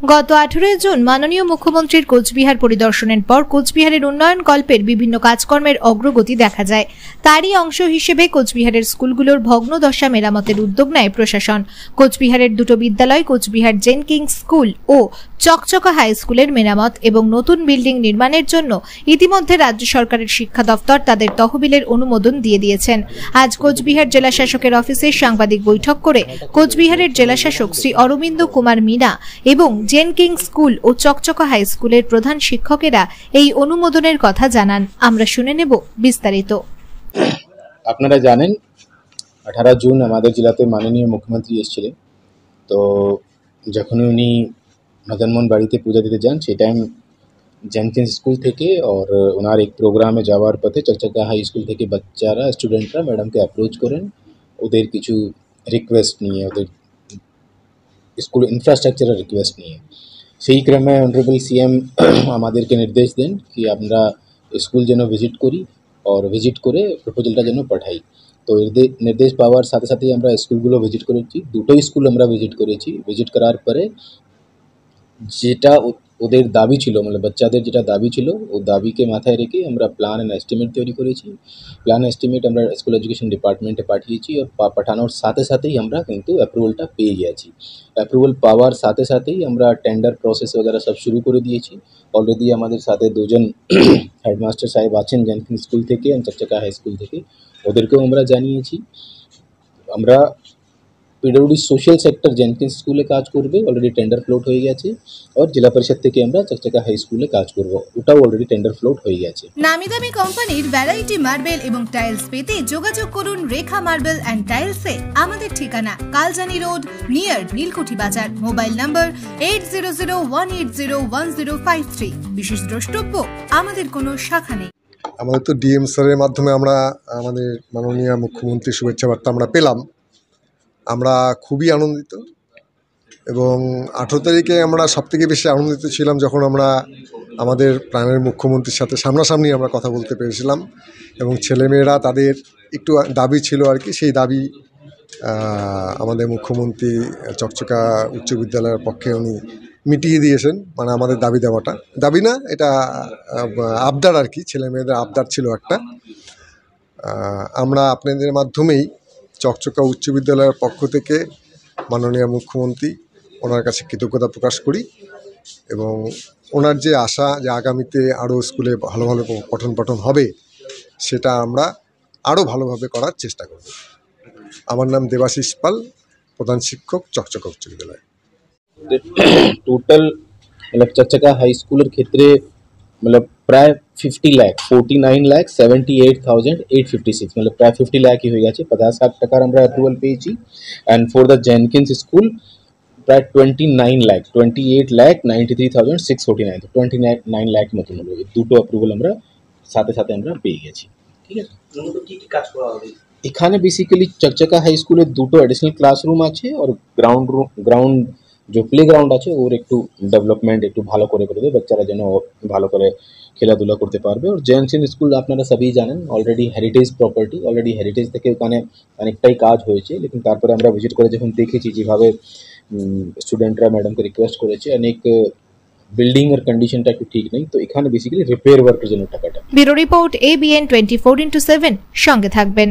গত 18 জুন মাননীয় মুখ্যমন্ত্রীর কোচবিহার পরিদর্শনের পর কোচবিহারের উন্নয়ন কল্পের বিভিন্ন কাজকর্মের অগ্রগতি দেখা যায়। তারই অংশ হিসেবে কোচবিহারের স্কুলগুলোর ভগ্নদশা মেরামতের উদ্যোগ নেয় প্রশাসন। কোচবিহারের দুটো বিদ্যালয় কোচবিহার জেনকিংস স্কুল ও চকচকা হাই স্কুলের মেরামত এবং নতুন বিল্ডিং নির্মাণের জন্য ইতিমধ্যে রাজ্য সরকারের শিক্ষা দপ্তর তাদের তহবিলের অনুমোদন দিয়ে দিয়েছেন। আজ কোচবিহার জেলা শাসকের অফিসে সাংবাদিক বৈঠক করে কোচবিহারের জেলা শাসক শ্রী অরবিন্দ কুমার মিনা এবং জেনকিংস স্কুল ও চকচকা হাই স্কুলের প্রধান শিক্ষকেরা এই অনুমোদনের কথা জানান। আমরা শুনে নেব বিস্তারিত। আপনারা জানেন 18 জুন আমাদের জেলাতে মাননীয় মুখ্যমন্ত্রী এসেছিলেন। তো যখন উনি মদনমোহন বাড়িতে পূজা দিতে যান সেই টাইম জেনকিংস স্কুল থেকে और ওনার এক প্রোগ্রামে যাওয়ার পথে চকচকা হাই স্কুল থেকে বাচ্চারা স্টুডেন্টরা ম্যাডামকে অ্যাপ্রোচ করেন ওদের কিছু রিকোয়েস্ট নিয়ে, ওদের স্কুল ইনফ্রাস্ট্রাকচারের রিকোয়েস্ট নিয়ে। সেই ক্রমে অনারেবল সিএম আমাদেরকে নির্দেশ দেন কি আমরা স্কুল যেন ভিজিট করি और ভিজিট করে প্রপোজালটা যেন পাঠাই। তো নির্দেশ পাওয়ার সাথে সাথেই আমরা স্কুলগুলো ভিজিট করেছি। দুটোই স্কুল আমরা ভিজিট করেছি। ভিজিট করার পরে যেটা ওদের দাবি ছিল, মানে বাচ্চাদের যেটা দাবি ছিল ও দাবিকে মাথায় রেখে আমরা প্ল্যান অ্যান্ড এস্টিমেট তৈরি করেছি। প্ল্যান এস্টিমেট আমরা স্কুল এডুকেশন ডিপার্টমেন্টে পাঠিয়েছি और পাঠানোর সাথে সাথেই আমরা কিন্তু অ্যাপ্রুভালটা পেয়ে গেছি। অ্যাপ্রুভাল পাওয়ার সাথে সাথেই আমরা টেন্ডার প্রসেস वगैरह সব শুরু করে দিয়েছি। অলরেডি আমাদের সাথে দুজন হেডমাস্টার সাহেব আছেন জেনকিংস স্কুল থেকে আর চকচকা হাই স্কুল থেকে, ওদেরকেও আমরা জানিয়েছি। আমরা পিডব্লিউডি সোশ্যাল সেক্টর জেনকিংস স্কুলে কাজ করবে, অলরেডি টেন্ডার ফ্লোট হয়ে গেছে। আর জেলা পরিষদ থেকে আমরা চকচকা হাই স্কুলে কাজ করব, ওটাও অলরেডি টেন্ডার ফ্লোট হয়ে গেছে। নামি দামি কোম্পানির ভ্যারাইটি মার্বেল এবং টাইলস পেতে যোগাযোগ করুন রেখা মার্বেল এন্ড টাইলসে। আমাদের ঠিকানা কালজানি রোড নিয়ার নীলকুঠি বাজার। মোবাইল নম্বর 8001801053। বিশেষ দ্রষ্টব্য আমাদের কোনো শাখা নেই। আমাদের তো ডিএম স্যারের মাধ্যমে আমরা আমাদের মাননীয় মুখ্যমন্ত্রীর শুভেচ্ছা বার্তা আমরা পেলাম। আমরা খুবই আনন্দিত এবং 18 তারিখে আমরা সবথেকে বেশি আনন্দিত ছিলাম যখন আমরা আমাদের প্রাণের মুখ্যমন্ত্রীর সাথে সামনাসামনি আমরা কথা বলতে পেরেছিলাম এবং ছেলেমেয়েরা তাদের একটু দাবি ছিল আর কি, সেই দাবি আমাদের মুখ্যমন্ত্রী চকচকা উচ্চ বিদ্যালয়ের পক্ষে উনি মিটিয়ে দিয়েছেন। মানে আমাদের দাবি দেওয়াটা, দাবি না এটা আবদার আর কি, ছেলেমেয়েদের আবদার ছিল একটা। আমরা আপনাদের মাধ্যমেই চকচকা উচ্চ বিদ্যালয়ের পক্ষ থেকে মাননীয় মুখ্যমন্ত্রী ওনার কাছে কৃতজ্ঞতা প্রকাশ করি এবং ওনার যে আশা যে আগামীতে আরও স্কুলে ভালো ভালো পঠন পাঠন হবে সেটা আমরা আরও ভালোভাবে করার চেষ্টা করব। আমার নাম দেবাশিস পাল, প্রধান শিক্ষক চকচকা উচ্চ বিদ্যালয়। টোটাল मतलब चकचका हाई स्कूल क्षेत्र मतलब प्राय 50 लाख 49,78,856 मतलब प्राय 50 लाख ही हो गया 50,00,000 টাকার আমরা অ্যাপ্রুভাল পেয়েছি। এন্ড ফর দ্য জেনকিংস স্কুল প্রায় 29,93,649 তো 29 লাখ মতন হলো। দুটো অ্যাপ্রুভাল আমরা সাথে সাথে আমরা পেয়ে গেছি। ঠিক আছে, কি কি কাজ করা হবে এখানে? বেসিক্যালি চকচকা হাই স্কুলে দুটো অ্যাডিশনাল ক্লাসরুম আছে और গ্রাউন্ড जो প্লে গ্রাউন্ড আছে ওর একটু ডেভেলপমেন্ট একটু ভালো করে দেবে, বাচ্চারা যেন ভালো করে খেলাধুলা করতে পারবে। আর জেনকিংস স্কুল আপনারা সবই জানেন already heritage property, already heritage থেকে ওখানে অনেকটাই কাজ হয়েছে। লেকিন তারপরে আমরা ভিজিট করে যখন দেখেছি যেভাবে স্টুডেন্টরা ম্যাডামকে রিকোয়েস্ট করেছে, অনেক বিল্ডিং এর কন্ডিশনটা একটু ঠিক নেই, তো এখানে বেসিক্যালি রিপেয়ার ওয়ার্কের জন্য টাকাটা। ব্যুরো রিপোর্ট ABN 24/7 সঙ্গে থাকবেন।